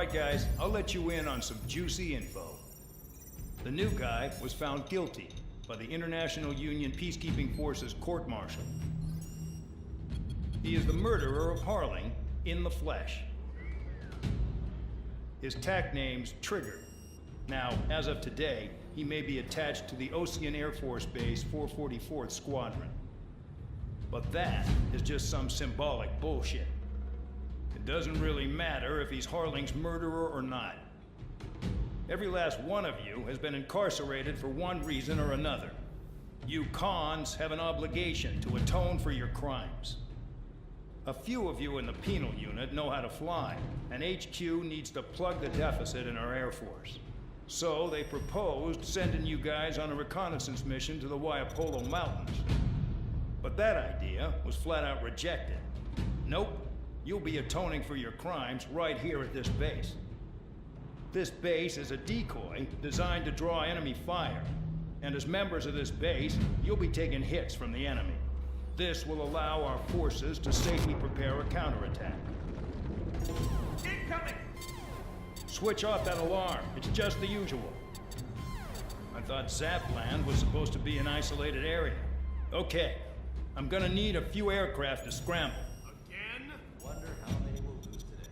Alright guys, I'll let you in on some juicy info. The new guy was found guilty by the International Union Peacekeeping Forces court-martial. He is the murderer of Harling in the flesh. His tack name's Trigger. Now, as of today, he may be attached to the Ocean Air Force Base 444th Squadron. But that is just some symbolic bullshit. It doesn't really matter if he's Harling's murderer or not. Every last one of you has been incarcerated for one reason or another. You cons have an obligation to atone for your crimes. A few of you in the penal unit know how to fly, and HQ needs to plug the deficit in our Air Force. So they proposed sending you guys on a reconnaissance mission to the Waiapolo Mountains. But that idea was flat out rejected. Nope, you'll be atoning for your crimes right here at this base. This base is a decoy designed to draw enemy fire, and as members of this base, you'll be taking hits from the enemy. This will allow our forces to safely prepare a counterattack. Incoming! Switch off that alarm. It's just the usual. I thought Zapland was supposed to be an isolated area. Okay, I'm gonna need a few aircraft to scramble. Again? Wonder how they will lose today.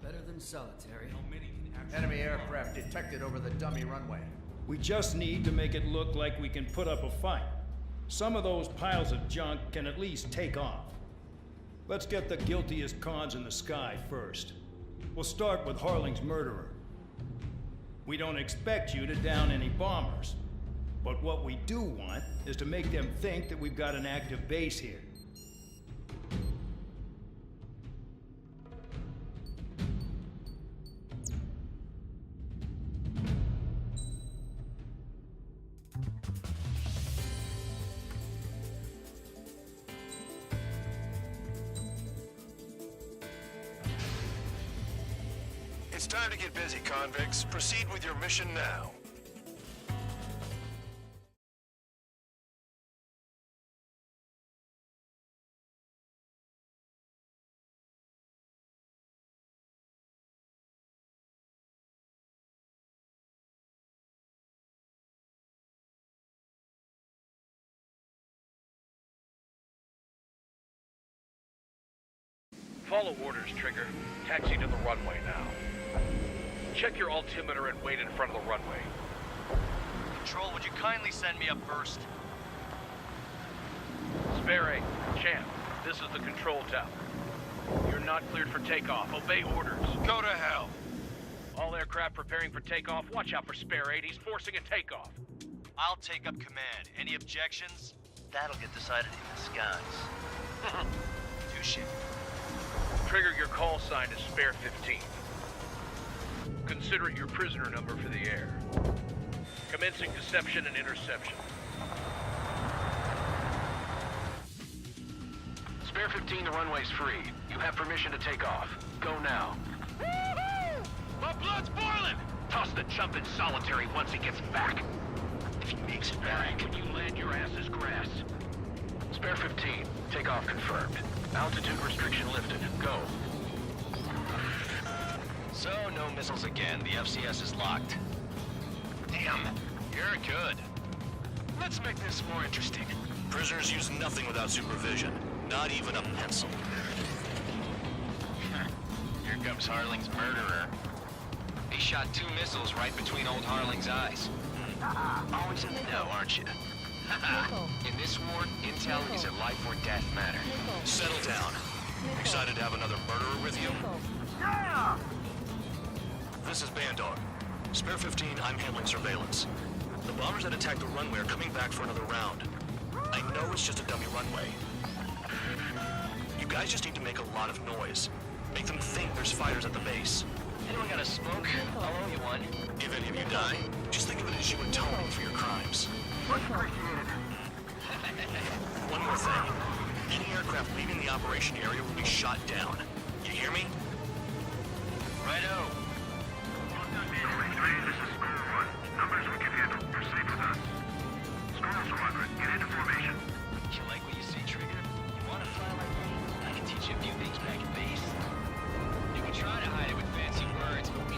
Better than solitary. How many can actually... Enemy aircraft detected over the dummy runway. We just need to make it look like we can put up a fight. Some of those piles of junk can at least take off. Let's get the guiltiest cons in the sky first. We'll start with Harling's murderer. We don't expect you to down any bombers, but what we do want is to make them think that we've got an active base here. It's time to get busy, convicts. Proceed with your mission now. Follow orders, Trigger. Taxi to the runway now. Check your altimeter and wait in front of the runway. Control, would you kindly send me up first? Spare, Champ, this is the control tower. You're not cleared for takeoff. Obey orders. Go to hell. All aircraft preparing for takeoff. Watch out for Spare 8. He's forcing a takeoff. I'll take up command. Any objections? That'll get decided in the skies. Touche. Trigger, your call sign is Spare 15. Consider it your prisoner number for the air. Commencing deception and interception. Spare 15, the runway's free. You have permission to take off. Go now. My blood's boiling! Toss the chump in solitary once he gets back. If he makes it back. When you land, your ass is grass. Spare 15, takeoff confirmed. Altitude restriction lifted. Go. So, no missiles again. The FCS is locked. Damn, you're good. Let's make this more interesting. Prisoners use nothing without supervision. Not even a pencil. Here comes Harling's murderer. He shot 2 missiles right between old Harling's eyes. Always in the know, aren't you? In this war, intel is a life or death matter. Settle down. Excited to have another murderer with you? Yeah! This is Bandar. Spare 15, I'm handling surveillance. The bombers that attacked the runway are coming back for another round. I know it's just a dummy runway. You guys just need to make a lot of noise. Make them think there's fighters at the base. Anyone got a smoke? I'll owe you one. If any of you die, just think of it as you atoning for your crimes. Much appreciated. One more thing. Any aircraft leaving the operation area will be shot down. You hear me? Righto. This is Square 1. Numbers we can handle. Proceed with us. Square Squadron, get into formation. You like what you see, Trigger? You want to fly like me? I can teach you a few things back at base. You can try to hide it with fancy words, but we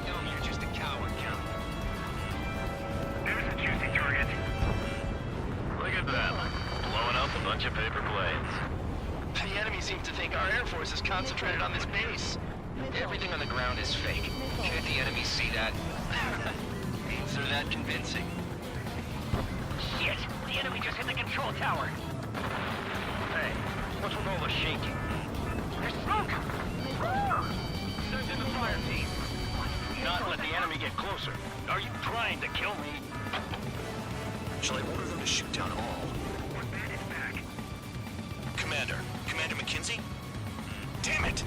is concentrated on this base. Everything on the ground is fake. Can't the enemy see that? Means they're that convincing. Shit! The enemy just hit the control tower! Hey, what's with all the shaking? There's smoke! Send in the fire team. Not let the enemy get closer. Are you trying to kill me? Shall I order them to shoot down all? One bandit back. Commander McKenzie? Damn it!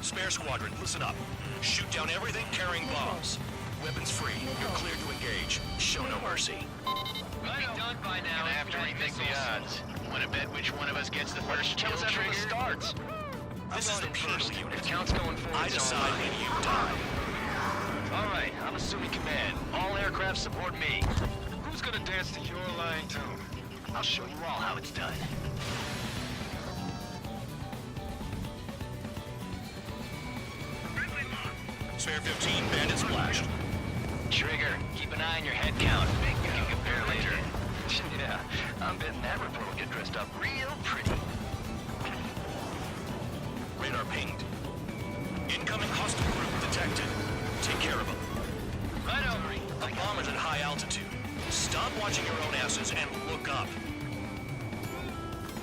Spare Squadron, listen up. Shoot down everything carrying bombs. Weapons free. You're cleared to engage. Show no mercy. Be done by now. Gonna have to rethink the odds. Wanna bet which one of us gets the first kill Kills after trigger? the starts. This is the penal unit. If count's going forward, I decide when you die. All right, I'm assuming command. All aircraft support me. Who's gonna dance to your line tune? I'll show you all how it's done. Spare 15, bandit splashed. Trigger, keep an eye on your head count. We can compare later. Yeah, I'm betting that report will get dressed up real pretty. Radar pinged. Incoming hostile group detected. Take care of them. Right over. A bomber's at high altitude. Stop watching your own asses and look up.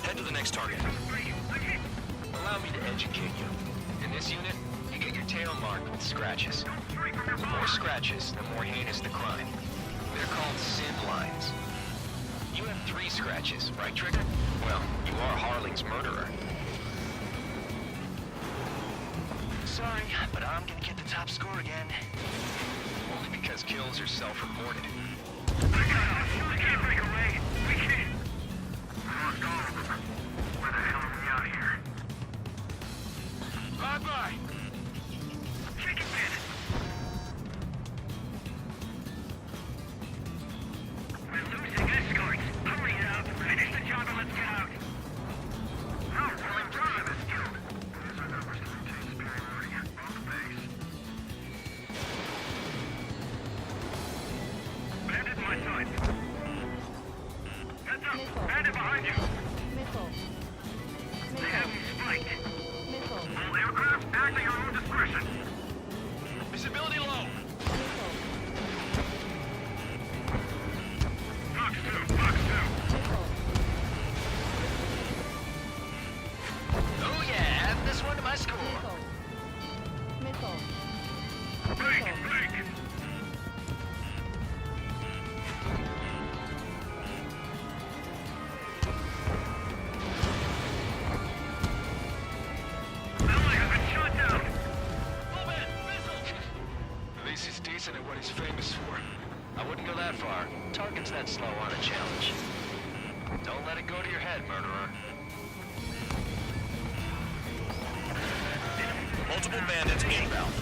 Head to the next target. Allow me to educate you. In this unit, you get your tail marked with scratches. The more scratches, the more heinous the crime. They're called sin lines. You have 3 scratches, right, Trigger? Well, you are Harling's murderer. Sorry, but I'm gonna get the top score again. Only because kills are self-reported. We can't break away! We can't! Lost all of them. Where the hell are we out here? Bye-bye! Chicken bandit! We're losing escorts! Hurry up! Finish the job and let's get out! How will improve this killed? These are numbers to maintain superiority on the base. Bandit my side! Heads up! Bandit behind you! They have me spiked! All aircraft, act at your own discretion! Visibility low! Fox 2! Fox 2! Oh yeah, add this one to my score. Break! Break! Ally has been shot down! At least he's decent at what he's famous for. I wouldn't go that far. Target's that slow on a challenge. Don't let it go to your head, murderer. Multiple bandits inbound.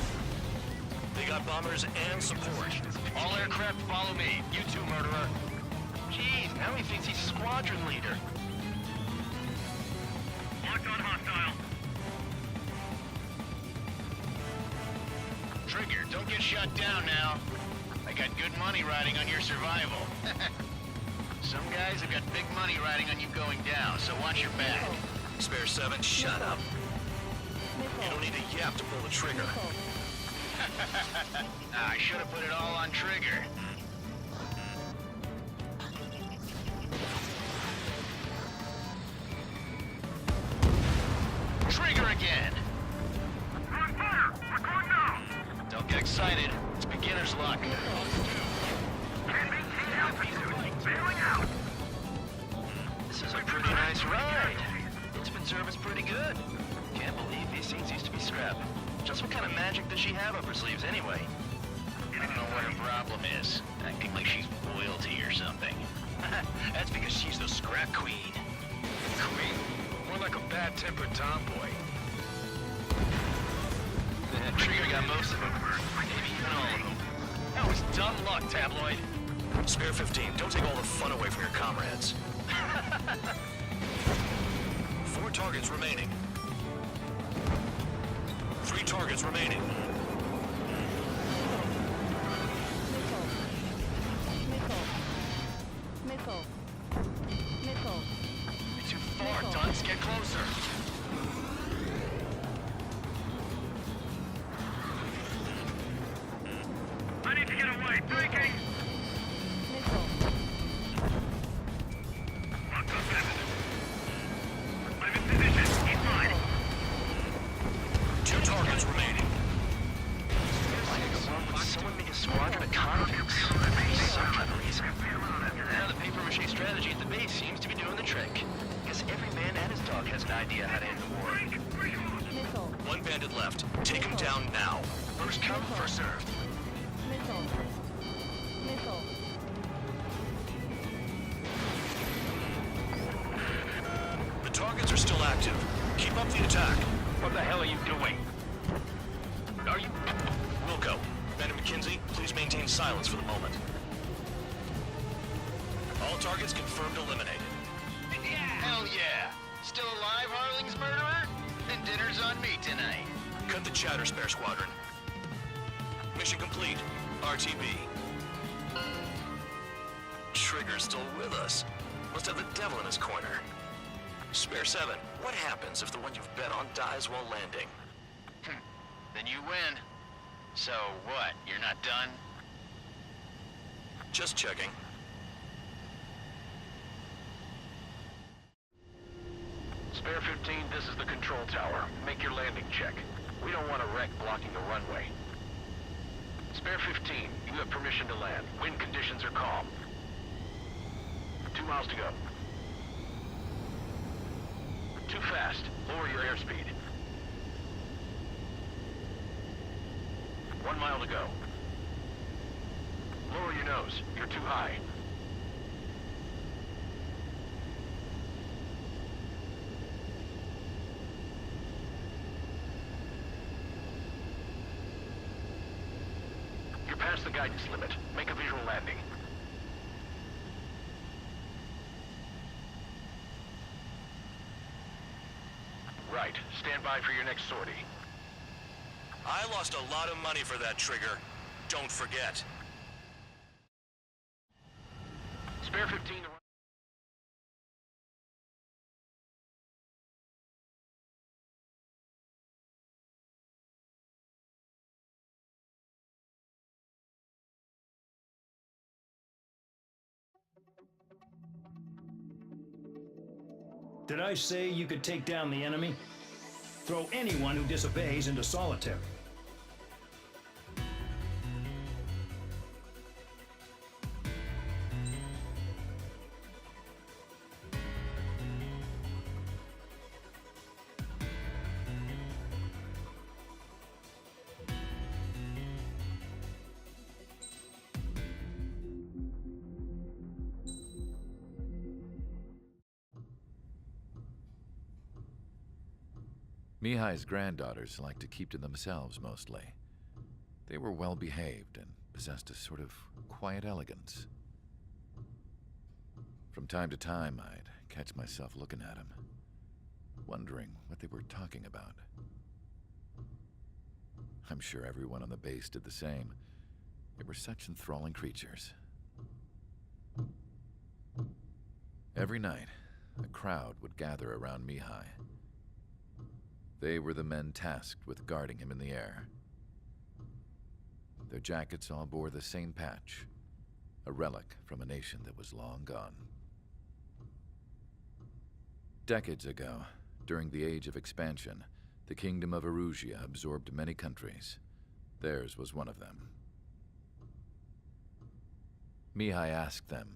They got bombers and support. All aircraft follow me. You too, murderer. Jeez, now he thinks he's squadron leader. Locked on hostile. Trigger, don't get shut down now. I got good money riding on your survival. Some guys have got big money riding on you going down, so watch your back. Spare 7, shut up. You don't need a yap to pull the trigger. I should have put it all on Trigger. Trigger again! We're on fire! We're going now! Don't get excited. It's beginner's luck. Can't maintain altitude! Bailing out! This is a pretty nice ride. It's been serviced pretty good. Can't believe these things used to be scrap. Just what kind of magic does she have up her sleeves anyway? I don't know what her problem is. Acting like she's royalty or something. That's because she's the scrap queen. Queen? More like a bad-tempered tomboy. Trigger got most of them. Maybe even all of them. That was dumb luck, tabloid. Spare 15, don't take all the fun away from your comrades. 4 targets remaining. 3 targets remaining. Too far, Dunce. Get Right braking! Missile. Locked up, Captain. I'm in position. Keep mine. 2 targets remaining. Would someone make a squadron of convicts? For some kind of reason. Now the paper-mache strategy at the base seems to be doing the trick. Guess every man and his dog has an idea how to end the war. Missile. 1 bandit left. Take him down now. First come, first served. Missile. Missile. The targets are still active. Keep up the attack. What the hell are you doing? Are you... Wilco, Ben and McKinsey, please maintain silence for the moment. All targets confirmed eliminated. Hell yeah! Still alive, Harling's murderer? Then dinner's on me tonight. Cut the chatter, Spare Squadron. Mission complete. RTB. Trigger's still with us. Must have the devil in his corner. Spare 7, what happens if the one you've bet on dies while landing? Then you win. So what, you're not done? Just checking. Spare 15, this is the control tower. Make your landing check. We don't want a wreck blocking the runway. Spare 15, you have permission to land. Wind conditions are calm. 2 miles to go. Too fast. Lower your airspeed. 1 mile to go. Lower your nose. You're too high. You're past the guidance limit. Make a visual landing. Right. Stand by for your next sortie. I lost a lot of money for that trigger. Don't forget. Spare 15 to... Did I say you could take down the enemy? Throw anyone who disobeys into solitary. Mihai's granddaughters liked to keep to themselves mostly. They were well behaved and possessed a sort of quiet elegance. From time to time, I'd catch myself looking at them, wondering what they were talking about. I'm sure everyone on the base did the same. They were such enthralling creatures. Every night, a crowd would gather around Mihai. They were the men tasked with guarding him in the air. Their jackets all bore the same patch, a relic from a nation that was long gone. Decades ago, during the Age of Expansion, the Kingdom of Erusia absorbed many countries. Theirs was one of them. Mihai asked them,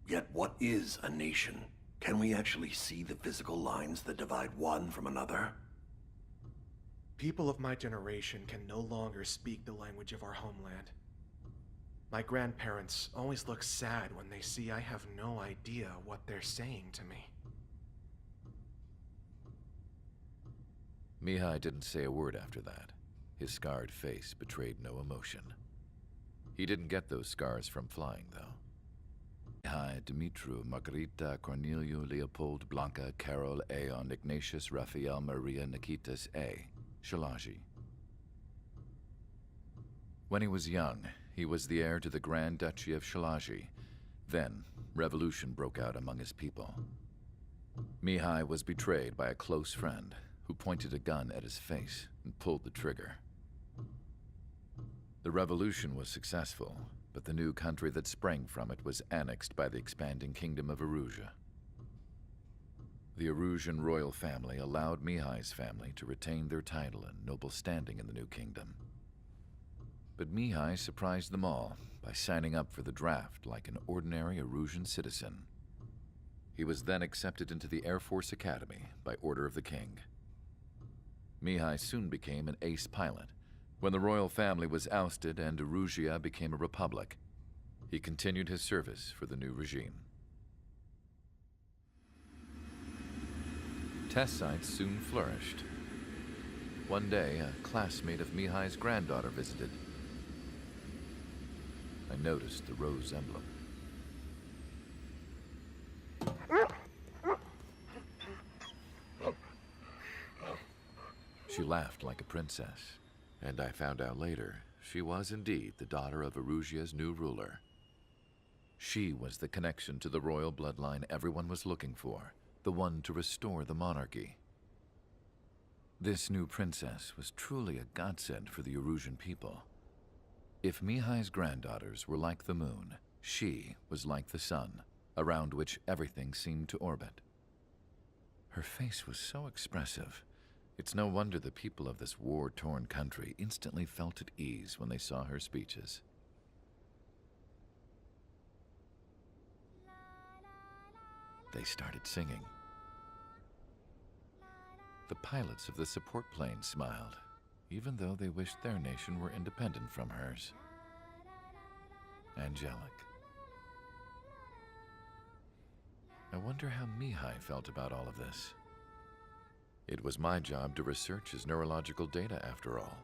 Yet what is a nation? Can we actually see the physical lines that divide one from another? People of my generation can no longer speak the language of our homeland. My grandparents always look sad when they see I have no idea what they're saying to me. Mihai didn't say a word after that. His scarred face betrayed no emotion. He didn't get those scars from flying, though. Mihai, Dimitru, Margarita, Corneliu, Leopold, Blanca, Carol, Aeon, Ignatius, Raphael, Maria, Nikitas, A. Shalaji. When he was young, he was the heir to the Grand Duchy of Shalaji. Then, revolution broke out among his people. Mihai was betrayed by a close friend who pointed a gun at his face and pulled the trigger. The The revolution was successful, but the new country that sprang from it was annexed by the expanding kingdom of Erusia. The Erusian royal family allowed Mihai's family to retain their title and noble standing in the new kingdom. But Mihai surprised them all by signing up for the draft like an ordinary Erusian citizen. He was then accepted into the Air Force Academy by order of the king. Mihai soon became an ace pilot. When the royal family was ousted and Erusia became a republic, he continued his service for the new regime. Test sites soon flourished. One day, a classmate of Mihai's granddaughter visited. I noticed the rose emblem. She laughed like a princess, and I found out later she was indeed the daughter of Erusia's new ruler. She was the connection to the royal bloodline everyone was looking for, the one to restore the monarchy. This new princess was truly a godsend for the Erusian people. If Mihai's granddaughters were like the moon, she was like the sun, around which everything seemed to orbit. Her face was so expressive. It's no wonder the people of this war-torn country instantly felt at ease when they saw her speeches. They started singing. The pilots of the support plane smiled, even though they wished their nation were independent from hers. Angelic. I wonder how Mihai felt about all of this. It was my job to research his neurological data, after all.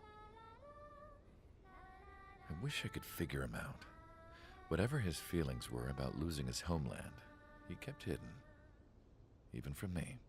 I wish I could figure him out. Whatever his feelings were about losing his homeland, he kept hidden, even from me.